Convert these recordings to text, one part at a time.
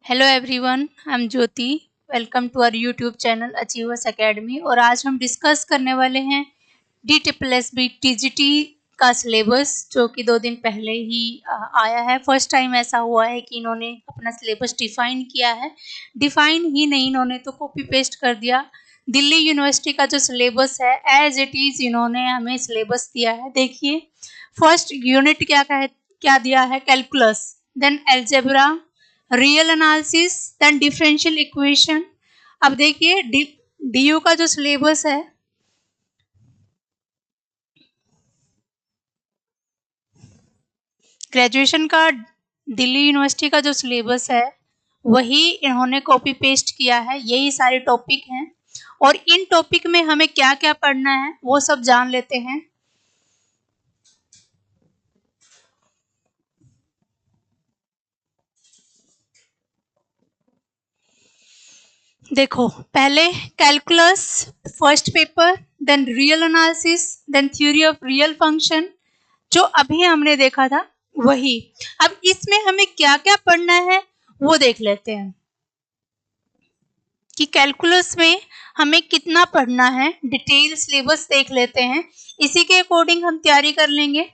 Hello everyone, I am Jyoti. Welcome to our YouTube channel Achievers Academy. और आज हम discuss करने वाले हैं DSSB TGT का सिलेबस, जो कि 2 दिन पहले ही आया है। फर्स्ट टाइम ऐसा हुआ है कि इन्होंने अपना सिलेबस डिफाइन किया है। डिफाइन ही नहीं, इन्होंने तो कॉपी पेस्ट कर दिया। दिल्ली यूनिवर्सिटी का जो सिलेबस है एज इट इज़ इन्होंने हमें सिलेबस दिया है। देखिए, फर्स्ट यूनिट क्या दिया है? Calculus, then algebra, real analysis, then differential equation. अब देखिए DU का जो सिलेबस है, ग्रेजुएशन का दिल्ली यूनिवर्सिटी का जो सिलेबस है वही इन्होंने कॉपी पेस्ट किया है। यही सारे टॉपिक हैं और इन टॉपिक में हमें क्या क्या पढ़ना है वो सब जान लेते हैं। देखो, पहले calculus first paper, then real analysis, then theory of real function, जो अभी हमने देखा था वही। अब इसमें हमें क्या क्या पढ़ना है वो देख लेते हैं कि कैलकुलस में हमें कितना पढ़ना है। डिटेल सिलेबस देख लेते हैं, इसी के अकॉर्डिंग हम तैयारी कर लेंगे।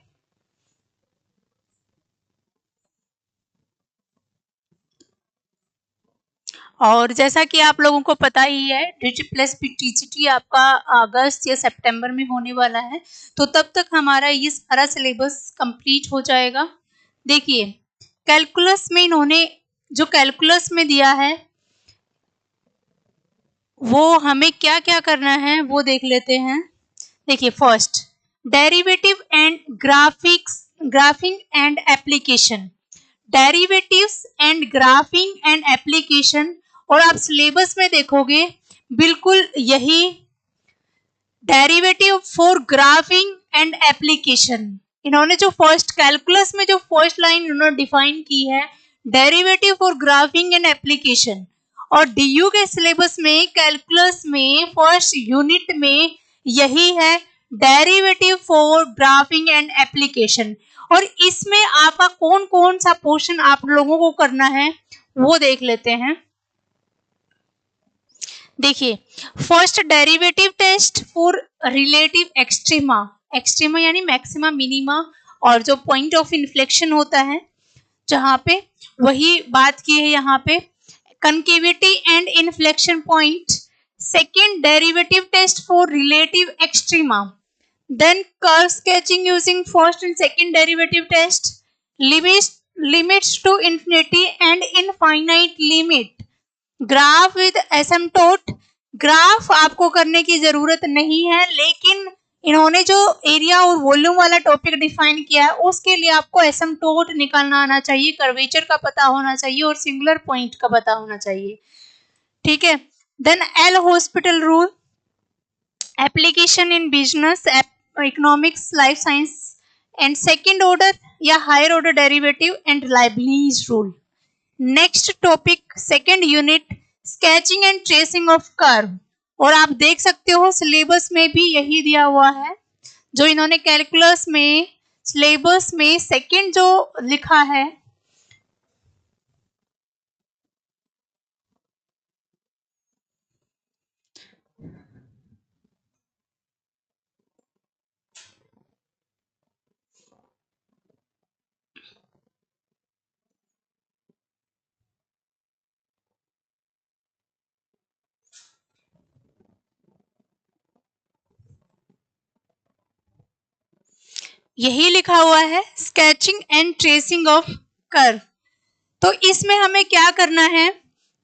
और जैसा कि आप लोगों को पता ही है, DSSB TGT आपका अगस्त या सितंबर में होने वाला है, तो तब तक हमारा ये सारा सिलेबस कंप्लीट हो जाएगा। देखिए, कैलकुलस में इन्होंने जो कैलकुलस में दिया है वो हमें क्या क्या करना है वो देख लेते हैं। देखिए, first derivative and graphic and application, derivatives and graphic and application. और आप सिलेबस में देखोगे बिल्कुल यही derivative for graphic and application. इन्होंने जो फर्स्ट कैलकुलस में जो फर्स्ट लाइन इन्होंने डिफाइन की है, derivative for graphic and application. और DU के सिलेबस में कैलकुलस में फर्स्ट यूनिट में यही है, derivative for graphic and application. और इसमें आपका कौन कौन सा पोर्शन आप लोगों को करना है वो देख लेते हैं। देखिए, first derivative test for relative extrema, extrema यानी मैक्सिमा मिनिमा, और जो पॉइंट ऑफ इन्फ्लेक्शन होता है जहां पे, वही बात की है यहाँ पे, concavity and inflection point. Second derivative test for relative extrema, then curve sketching using first and second derivative test, limits to infinity and infinite limit, graph with asymptote. Graph आपको करने की जरूरत नहीं है, लेकिन इन्होंने जो एरिया और वॉल्यूम वाला टॉपिक डिफाइन किया है उसके लिए आपको एसिम्प्टोट निकालना आना चाहिए, कर्वेचर का पता होना चाहिए और सिंगुलर पॉइंट का पता होना चाहिए। ठीक है, then L hospital rule, application in business, economics, life science and second order या higher order derivative and Leibniz rule. Next topic second unit, sketching and tracing of curve. और आप देख सकते हो सिलेबस में भी यही दिया हुआ है, जो इन्होंने कैलकुलस में सिलेबस में सेकेंड जो लिखा है, यही लिखा हुआ है, sketching and tracing of curve. तो इसमें हमें क्या करना है?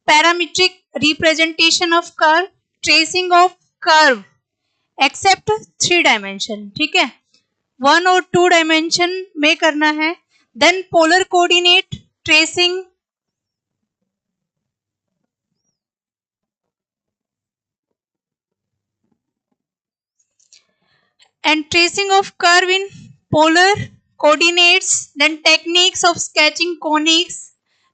Parametric representation of curve, tracing of curve except 3 dimension. ठीक है, 1 और 2 डायमेंशन में करना है। Then polar coordinate tracing, and tracing of curve in polar coordinates, then techniques of sketching conics,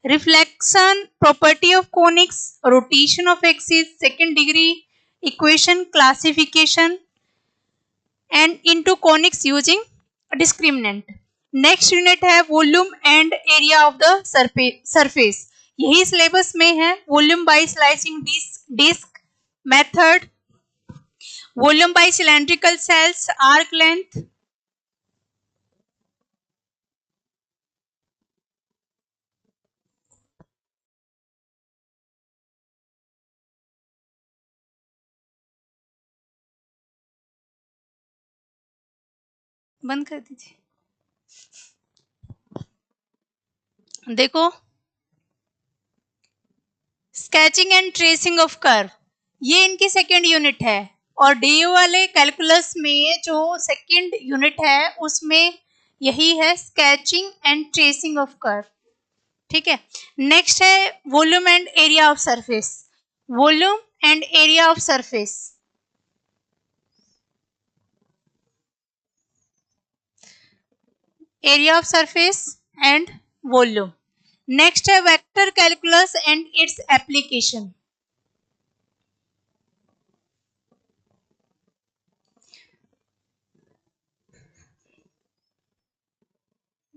reflection property of conics, rotation of axis, second degree equation classification, and into conics using discriminant. Next unit है volume and area of the surface. यही syllabus में है। Volume by slicing disc method, volume by cylindrical shells, arc length, बंद कर दीजिए। देखो, sketching and tracing of curve, ये इनकी सेकेंड यूनिट है, और डीयू वाले कैलकुलस में जो सेकेंड यूनिट है उसमें यही है, sketching and tracing of curve. ठीक है, नेक्स्ट है volume and area of surface. Volume and area of surface, area of surface and volume. Next है vector calculus and its application.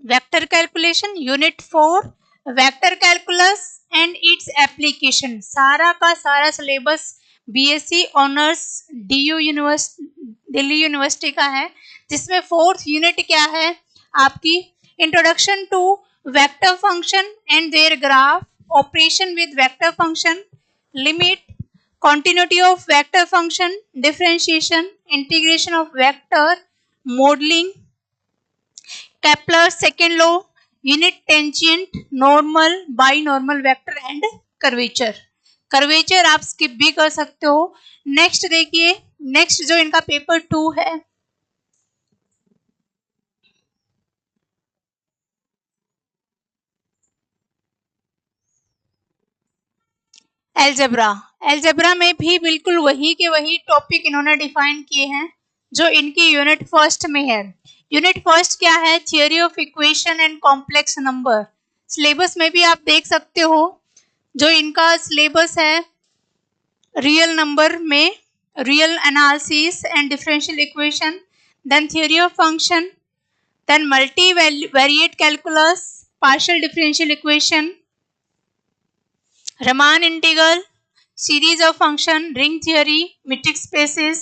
Vector calculation unit 4, vector calculus and its application. सारा का सारा syllabus BSc honours DU Delhi university का है, जिसमें fourth unit क्या है आपकी, introduction to vector function and their graph, operation with vector function, limit, continuity of vector function, differentiation, integration of vector, modeling, Kepler's second law, unit tangent, normal, binormal vector and curvature। Curvature आप skip भी कर सकते हो। Next देखिए, next जो इनका paper 2 है, algebra. Algebra में भी बिल्कुल वही के वही टॉपिक इन्होंने डिफाइन किए हैं जो इनकी यूनिट फर्स्ट में है। यूनिट फर्स्ट क्या है, theory of equation and complex number. Syllabus में भी आप देख सकते हो, जो इनका सिलेबस है रियल नंबर में, real analysis and differential equation, then theory of function, then multivariate calculus, partial differential equation, Riemann integral, series of function, ring theory, metric spaces,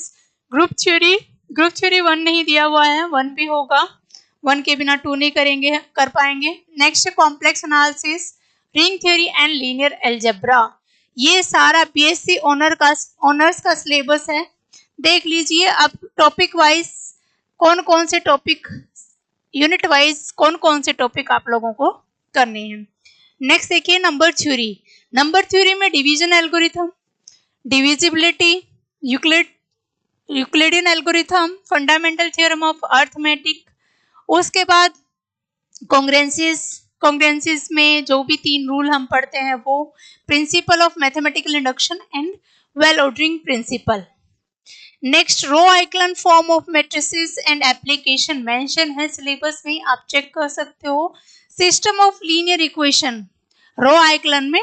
group theory। Group theory 1 नहीं दिया हुआ है, 1 भी होगा, 1 के बिना 2 नहीं करेंगे, कर पाएंगे। Next complex analysis, ring theory and linear algebra. ये सारा बीएससी ऑनर्स का सिलेबस है। देख लीजिए अब टॉपिक वाइज कौन कौन से टॉपिक, यूनिट वाइज कौन कौन से टॉपिक आप लोगों को करने हैं। नेक्स्ट देखिए नंबर थ्योरी। नंबर थ्योरी में division algorithm, divisibility, Euclidean algorithm, fundamental theorem of arithmetic, उसके बाद कॉन्ग्रेंसिस में जो भी 3 रूल हम पढ़ते हैं वो, principle of mathematical induction and well ordering principle. Next row echelon form of matrices and application mention है सिलेबस में, आप चेक कर सकते हो। System of linear equation, row echelon में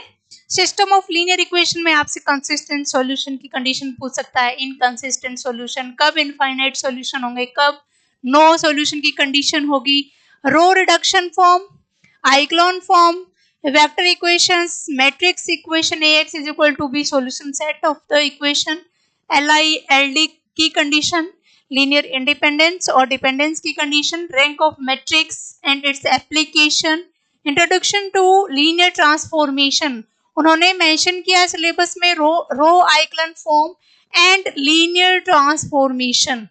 सिस्टम ऑफ लीनियर इक्वेशन में आपसे कंसिस्टेंट सॉल्यूशन की कंडीशन पूछ सकता है, इनकंसिस्टेंट सॉल्यूशन, कब इनफाइनाइट सॉल्यूशन होंगे, कब नो सॉल्यूशन की कंडीशन होगी, row reduction form, echelon form, vector equations, matrix equation Ax is equal to B solution set of the equation, Li Ld की कंडीशन, लीनियर इंडिपेंडेंस और dependence की condition, rank of matrix and its application, introduction to linear transformation. उन्होंने mention किया syllabus में row echelon form and linear transformation.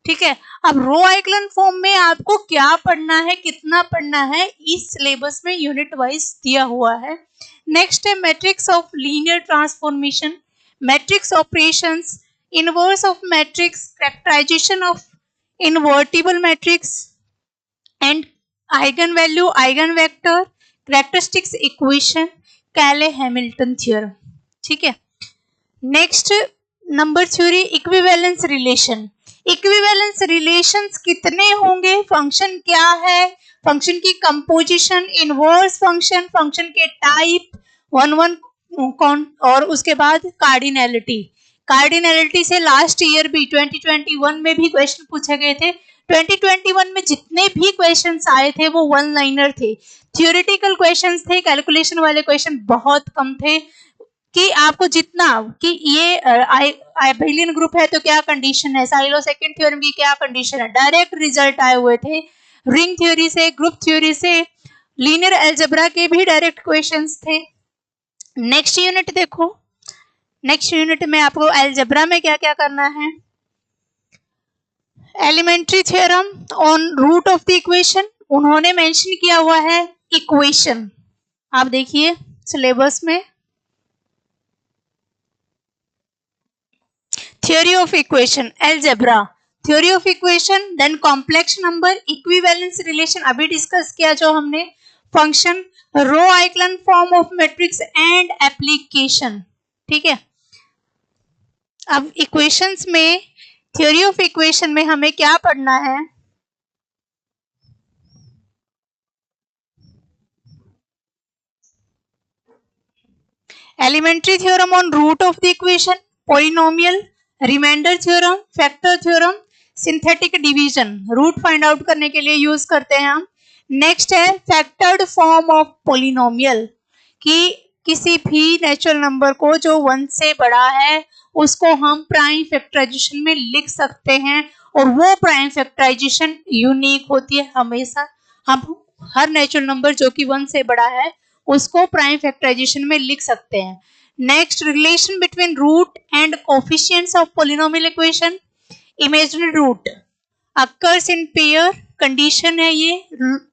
ठीक है, अब रो echelon form में आपको क्या पढ़ना है, कितना पढ़ना है, इस सिलेबस में यूनिट वाइज दिया हुआ है। नेक्स्ट है matrix of linear transformation, matrix operations, inverse of matrix, characterization of invertible matrix and eigen value, eigen vector, characteristics equation, Cayley Hamilton theorem. ठीक है, next number theory equivalence relation. Equivalence relations कितने होंगे, function क्या है, function की composition, inverse function, function के type, 1 कौन, और उसके बाद कार्डिनैलिटी। कार्डिनैलिटी से लास्ट ईयर भी 2021 में भी क्वेश्चन पूछे गए थे। 2021 में जितने भी क्वेश्चंस आए थे वो 1 लाइनर थे, थियोरेटिकल क्वेश्चंस थे, कैलकुलेशन वाले क्वेश्चन बहुत कम थे कि आपको जितना कि ये एबिलियन ग्रुप है तो क्या कंडीशन है, साइलो-सेकंड थ्योरम की क्या कंडीशन है, डायरेक्ट रिजल्ट आए हुए थे रिंग थ्योरी से, ग्रुप थ्योरी से, लीनियर अलजेब्रा के भी डायरेक्ट क्वेश्चंस थे। नेक्स्ट यूनिट देखो, नेक्स्ट यूनिट में आपको अलजेब्रा में क्या क्या करना है। Elementary theorem on root of the equation, उन्होंने मेंशन किया हुआ है इक्वेशन, आप देखिए सिलेबस में। Theory of equation, algebra, theory of equation, then complex number, equivalence relation अभी डिस्कस किया जो हमने, function, row echelon form of matrix and application. ठीक है, अब इक्वेशंस में, थ्योरी ऑफ इक्वेशन में हमें क्या पढ़ना है। Elementary theorem on root of the equation, polynomial, remainder theorem, factor theorem, synthetic division, root find out करने के लिए यूज करते हैं हम। नेक्स्ट है फैक्टर्ड फॉर्म ऑफ पॉलिनोमियल, कि किसी भी नेचुरल नंबर को जो 1 से बड़ा है उसको हम प्राइम फैक्टराइजेशन में लिख सकते हैं, और वो प्राइम फैक्टराइजेशन यूनिक होती है हमेशा। हम हर नेचुरल नंबर जो कि 1 से बड़ा है उसको प्राइम फैक्टराइजेशन में लिख सकते हैं। Next, relation between root and coefficients of polynomial equation, imaginary root occurs in pair, condition है ये,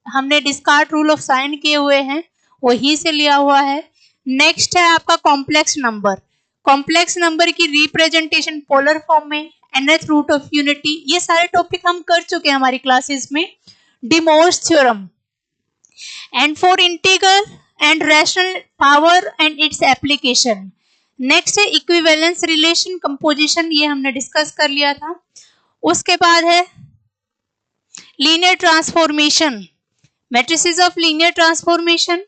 हमने डिस्कार्ट रूल ऑफ साइन किए हुए हैं, वही से लिया हुआ है। नेक्स्ट है आपका कॉम्प्लेक्स नंबर, कॉम्प्लेक्स नंबर की रिप्रेजेंटेशन पोलर फॉर्म में, nth रूट ऑफ यूनिटी, ये सारे टॉपिक हम कर चुके हैं हमारी क्लासेस में। De Moivre's theorem, and for integral and rational power and its application. Next है इक्विवेलेंस रिलेशन, कंपोजिशन, ये हमने डिस्कस कर लिया था। उसके बाद है linear transformation, matrices of linear transformation,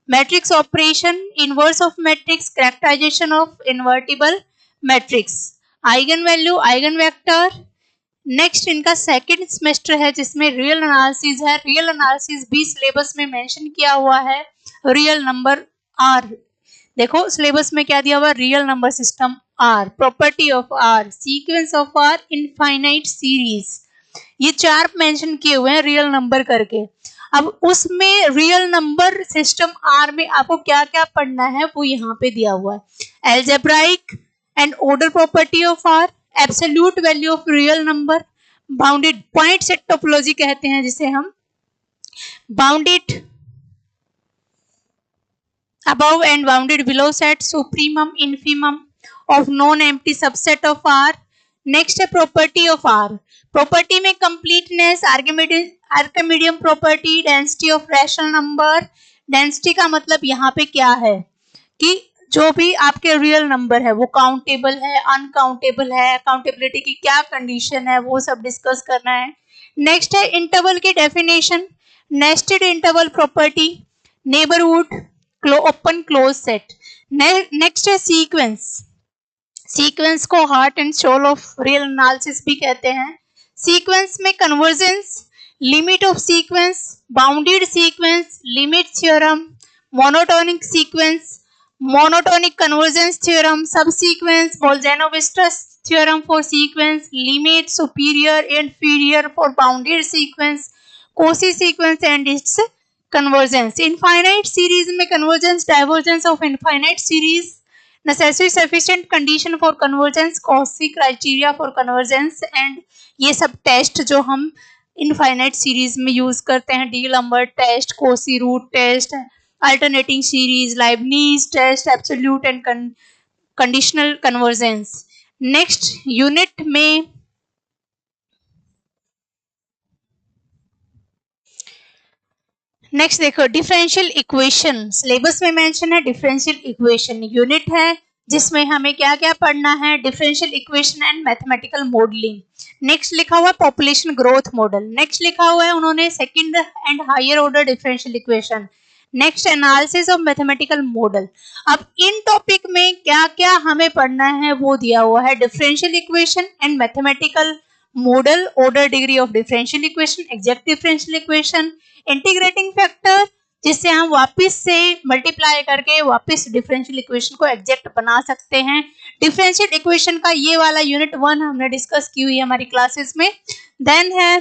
matrix operation, inverse of matrix, characterization of invertible matrix, eigen value, eigen vector. Next इनका सेकंड सेमेस्टर है जिसमें रियल एनालिसिस है, रियल एनालिसिस भी सिलेबस में मेंशन किया हुआ है। रियल नंबर आर, देखो सिलेबस में क्या दिया हुआ, real number system R, property of R, sequence of R, infinite series, ये 4 मेंशन किए हुए हैं रियल नंबर करके। अब उसमें रियल नंबर सिस्टम आर में आपको क्या क्या पढ़ना है वो यहाँ पे दिया हुआ है। Algebraic and order property of R, absolute value of real number, bounded point set topology कहते हैं जिसे हम, bounded above and bounded below set, supremum, infimum of non-empty subset of R. Next है property of R. Property में completeness, Archimedean property, density of rational number. Density का मतलब यहाँ पे क्या है कि जो भी आपके रियल नंबर है वो काउंटेबल है, अनकाउंटेबल है, काउंटेबिलिटी की क्या कंडीशन है वो सब डिस्कस करना है। नेक्स्ट है इंटरवल की definition, nested interval property, neighbourhood, open close set. Next है सीक्वेंस, सीक्वेंस को heart and soul of real analysis भी कहते हैं। सीक्वेंस में convergence, limit of sequence, bounded sequence, limit theorem, monotonic sequence, monotonic convergence theorem, subsequence, Bolzano Weierstrass theorem for sequence, limit, superior, inferior for bounded sequence, Cauchy sequence and its convergence. Infinite series में convergence, divergence of infinite series, necessary sufficient condition for convergence, Cauchy criteria for convergence, and ये सब test जो हम infinite series में use करते हैं, d'Alembert test, Cauchy root test, alternating series, Leibniz test, absolute and conditional convergence. Next unit में next देखो differential equation, syllabus में मेंशन है डिफरेंशियल इक्वेशन, यूनिट है जिसमें हमें क्या क्या पढ़ना है, differential equation and mathematical modelling. Next लिखा हुआ है पॉपुलेशन ग्रोथ मॉडल, नेक्स्ट लिखा हुआ है उन्होंने second and higher order differential equation, next analysis of mathematical model. अब इन टॉपिक में क्या क्या हमें पढ़ना है वो दिया हुआ है, differential equation and mathematical model, order degree of differential equation, exact differential equation, integrating factor, जिससे हम वापस से मल्टीप्लाई करके वापस डिफरेंशियल इक्वेशन को एग्जैक्ट बना सकते हैं। डिफरेंशियल इक्वेशन का ये वाला यूनिट 1 हमने डिस्कस की हुई है हमारी क्लासेस में। देन है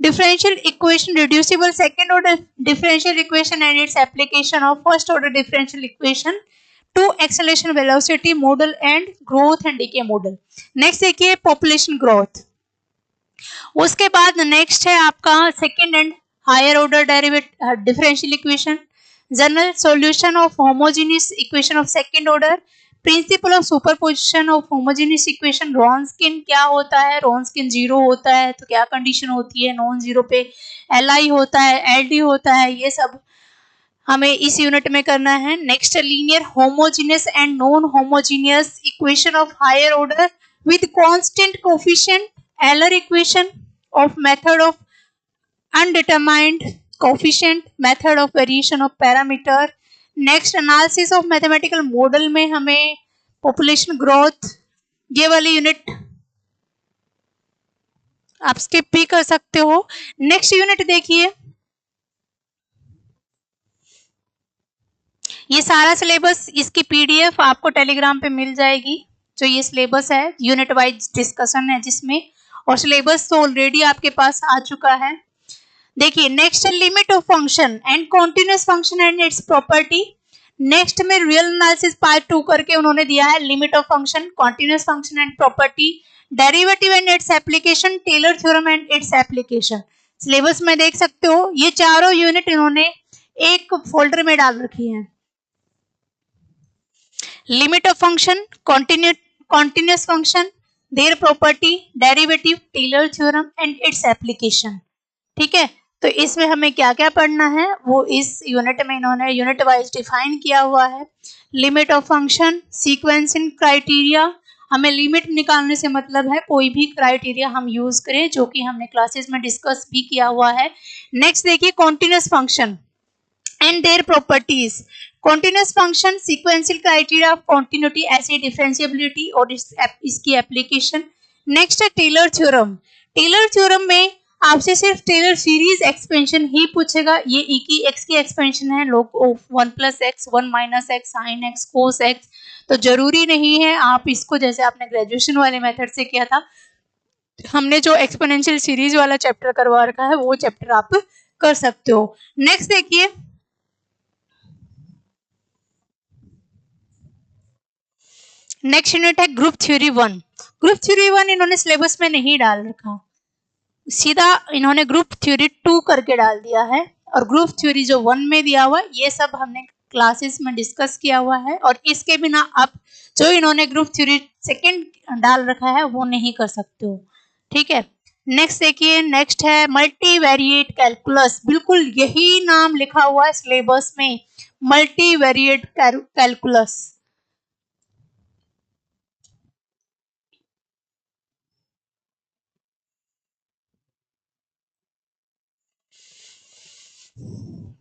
differential equation, reducible second order differential equation and its application of first order differential equation to acceleration velocity model and growth and decay model। next देखिए population growth। उसके बाद नेक्स्ट है आपका second and higher order derivative differential equation, general solution of homogeneous equation of second order, principle of superposition of homogeneous equation, Wronskian क्या होता है, रॉन्सकिन zero होता है तो क्या कंडीशन होती है, नॉन जीरो पे एल होता है, एल होता है, ये सब हमें इस यूनिट में करना है। Next linear homogeneous and non homogeneous equation of higher order with constant coefficient, Euler equation of method of undetermined coefficient, method of variation of parameter. Next analysis of mathematical model में हमें population growth, ये वाली unit आप skip भी कर सकते हो। Next unit देखिए, ये सारा सिलेबस इसकी पीडीएफ आपको टेलीग्राम पे मिल जाएगी। जो ये सिलेबस है यूनिट वाइज डिस्कशन है जिसमें, और सिलेबस तो ऑलरेडी आपके पास आ चुका है। देखिए next limit of function and continuous function and its property. Next में रियल एनालिसिस पार्ट 2 करके उन्होंने दिया है limit of function, continuous function and property, derivative and its application, Taylor theorem and its application. Syllabus में देख सकते हो ये चारों यूनिट इन्होंने एक फोल्डर में डाल रखी है। Limit of function, continuous function, their property, derivative, Taylor theorem and its application. ठीक है, तो इसमें हमें क्या क्या पढ़ना है वो इस यूनिट में इन्होंने यूनिट वाइज डिफाइन किया हुआ है। Limit of function, sequencing criteria, हमें लिमिट निकालने से मतलब है कोई भी क्राइटेरिया हम यूज करें जो कि हमने क्लासेस में डिस्कस भी किया हुआ है। नेक्स्ट देखिए continuous function and their properties. Continuous function, sequential criteria of continuity, ऐसी डिफरेंशिएबिलिटी और इसकी एप्लीकेशन। नेक्स्ट है टेलर थ्योरम। टेलर थ्योरम में आपसे सिर्फ टेलर सीरीज एक्सपेंशन ही पूछेगा। ये ई की एक्स की एक्सपेंशन है, लोग 1 + x 1 - x sin x cos x, तो जरूरी नहीं है आप इसको जैसे आपने ग्रेजुएशन वाले मेथड से किया था, हमने जो एक्सपोनेंशियल सीरीज वाला चैप्टर करवा रखा है वो चैप्टर आप कर सकते हो। नेक्स्ट देखिए नेक्स्ट यूनिट है ग्रुप थ्योरी 1। ग्रुप थ्योरी 1 इन्होंने सिलेबस में नहीं डाल रखा, सीधा इन्होंने ग्रुप थ्योरी 2 करके डाल दिया है, और ग्रुप थ्योरी जो 1 में दिया हुआ ये सब हमने क्लासेस में डिस्कस किया हुआ है, और इसके बिना आप जो इन्होंने ग्रुप थ्योरी 2 डाल रखा है वो नहीं कर सकते हो। ठीक है, नेक्स्ट देखिए, नेक्स्ट है मल्टीवेरिएट कैलकुलस। बिल्कुल यही नाम लिखा हुआ है सिलेबस में, मल्टीवेरिएट कैलकुलस।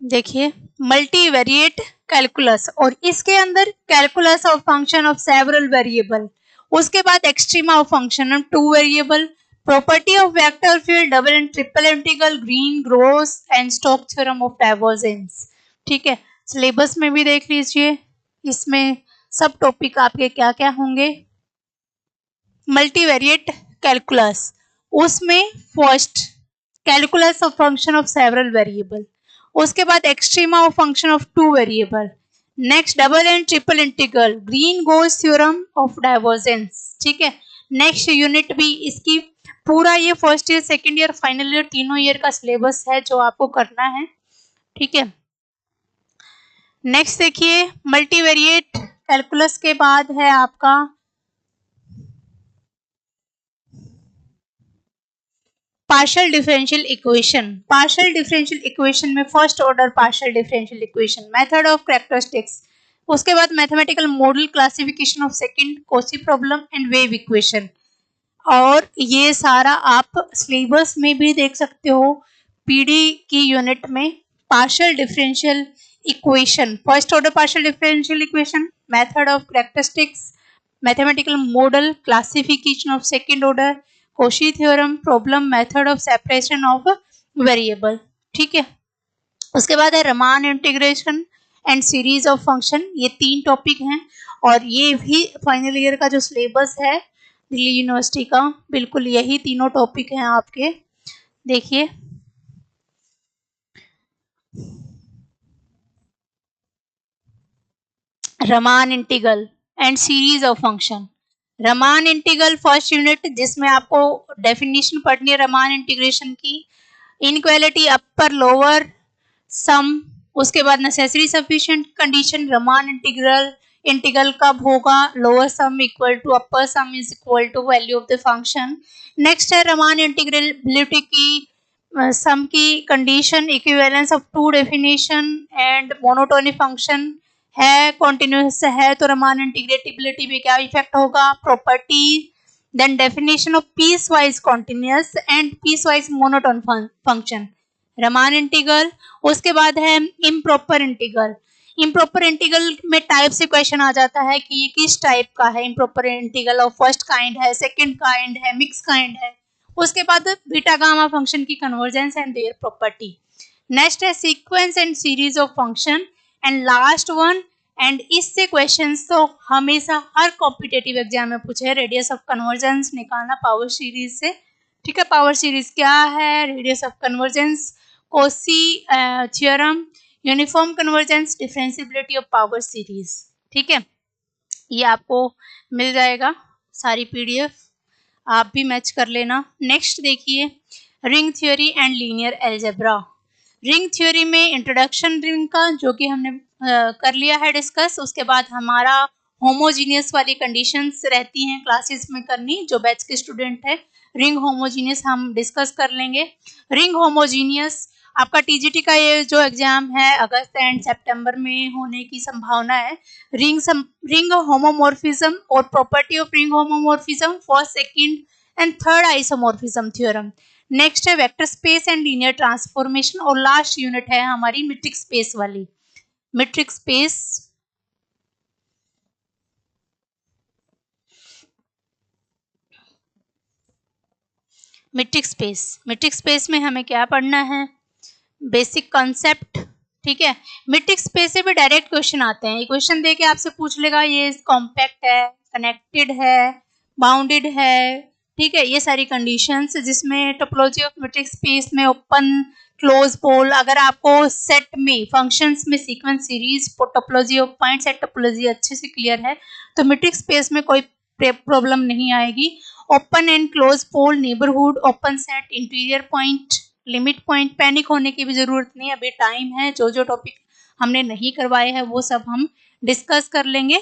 देखिए मल्टीवेरिएट कैलकुलस, और इसके अंदर calculus of function of several variable, उसके बाद extrema of function of 2 variable, property of vector field, double and triple integral, Green, Gauss and Stokes theorem of divergence. ठीक है, syllabus में भी देख लीजिए इसमें सब टॉपिक आपके क्या क्या होंगे। मल्टीवेरिएट कैलकुलस, उसमें first calculus of function of several variable, उसके बाद extrema of function of 2 variable, next double and triple integral, green goes theorem of divergence. ठीक है, नेक्स्ट यूनिट भी इसकी पूरा ये first year, second year, final year तीनों ईयर का सिलेबस है जो आपको करना है। ठीक है, नेक्स्ट देखिए मल्टीवेरिएट कैलकुलस के बाद है आपका partial differential equation. Partial differential equation में first order partial differential equation, method of characteristics, उसके बाद mathematical model, classification of second, Cauchy problem and wave equation. और ये सारा आप सिलेबस में भी देख सकते हो पीडी की यूनिट में। Partial differential equation, first order partial differential equation, method of characteristics, mathematical model, classification of second order, Cauchy theorem, problem, method of separation of variable. ठीक है, उसके बाद है Riemann integration and series of function. ये 3 topic हैं और ये भी फाइनल ईयर का जो सिलेबस है दिल्ली यूनिवर्सिटी का, बिल्कुल यही तीनों टॉपिक हैं आपके। देखिए Riemann integral and series of function. Riemann integral first unit, जिसमें आपको डेफिनेशन पढ़नी है रमान इंटीग्रेशन की, इनइक्वालिटी अपर लोअर सम, उसके बाद necessary sufficient condition, Riemann integral integral कब होगा, lower sum equal to upper sum is equal to value of the function. Next है रमान इंटीग्रेबिलिटी की सम की condition, equivalence of two definition and monotonic function है, continuous है तो Riemann इंटीग्रेटिबिलिटी पे क्या इफेक्ट होगा, property. Then definition of piecewise continuous and piecewise monotone function, Riemann integral. उसके बाद है इम्प्रॉपर इंटीग्रल। इम्प्रॉपर इंटीग्रल में टाइप से क्वेश्चन आ जाता है कि ये किस टाइप का है, improper integral of first kind है, सेकंड काइंड है, मिक्स काइंड है। उसके बाद बीटा गामा फंक्शन की convergence and their property. Next है sequence and series of function and last one, and इससे क्वेश्चंस तो हमेशा हर कॉम्पिटेटिव एग्जाम में पूछे, रेडियस ऑफ कन्वर्जेंस निकालना पावर सीरीज से। ठीक है, पावर सीरीज क्या है, radius of convergence, Kosi theorem, uniform convergence, differentiability of power series. ठीक है, ये आपको मिल जाएगा सारी पीडीएफ, आप भी मैच कर लेना। नेक्स्ट देखिए ring theory and linear algebra. Ring theory में इंट्रोडक्शन रिंग का जो कि हमने कर लिया है डिस्कस, उसके बाद हमारा होमोजीनियस वाली कंडीशंस रहती हैं क्लासेस में करनी, जो बैच के स्टूडेंट है रिंग होमोजीनियस हम डिस्कस कर लेंगे। रिंग होमोजीनियस आपका टीजीटी का ये जो एग्जाम है अगस्त एंड सितंबर में होने की संभावना है। रिंग होमोमॉर्फिज्म और property of ring homomorphism, first second and third isomorphism theorem. Next है vector space and linear transformation, और लास्ट यूनिट है हमारी मीट्रिक स्पेस वाली। मीट्रिक स्पेस, मीट्रिक स्पेस में हमें क्या पढ़ना है, बेसिक कॉन्सेप्ट। ठीक है, मीट्रिक स्पेस से भी डायरेक्ट क्वेश्चन आते हैं, क्वेश्चन देके आपसे पूछ लेगा ये कॉम्पैक्ट है, कनेक्टेड है, बाउंडेड है। ठीक है, ये सारी कंडीशंस, जिसमें टोपोलॉजी ऑफ मीट्रिक स्पेस में ओपन क्लोज पोल, अगर आपको सेट में फंक्शंस में sequence series topology of point set topology अच्छे से क्लियर है तो मीट्रिक स्पेस में कोई प्रॉब्लम नहीं आएगी। Open and close pole, neighbourhood, open set, interior point, limit point, panic होने की भी जरूरत नहीं, अभी टाइम है, जो जो टॉपिक हमने नहीं करवाए हैं वो सब हम डिस्कस कर लेंगे।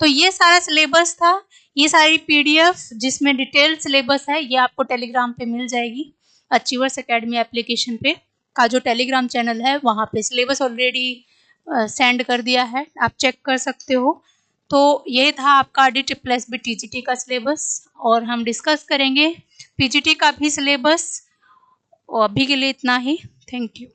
तो ये सारा सिलेबस था, ये सारी पीडीएफ जिसमें डिटेल सिलेबस है ये आपको टेलीग्राम पे मिल जाएगी, अचीवर्स एकेडमी एप्लीकेशन पे का जो टेलीग्राम चैनल है वहाँ पे सिलेबस ऑलरेडी सेंड कर दिया है, आप चेक कर सकते हो। तो ये था आपका DSSB TGT का सिलेबस, और हम डिस्कस करेंगे PGT का भी सिलेबस, और अभी के लिए इतना ही। Thank you.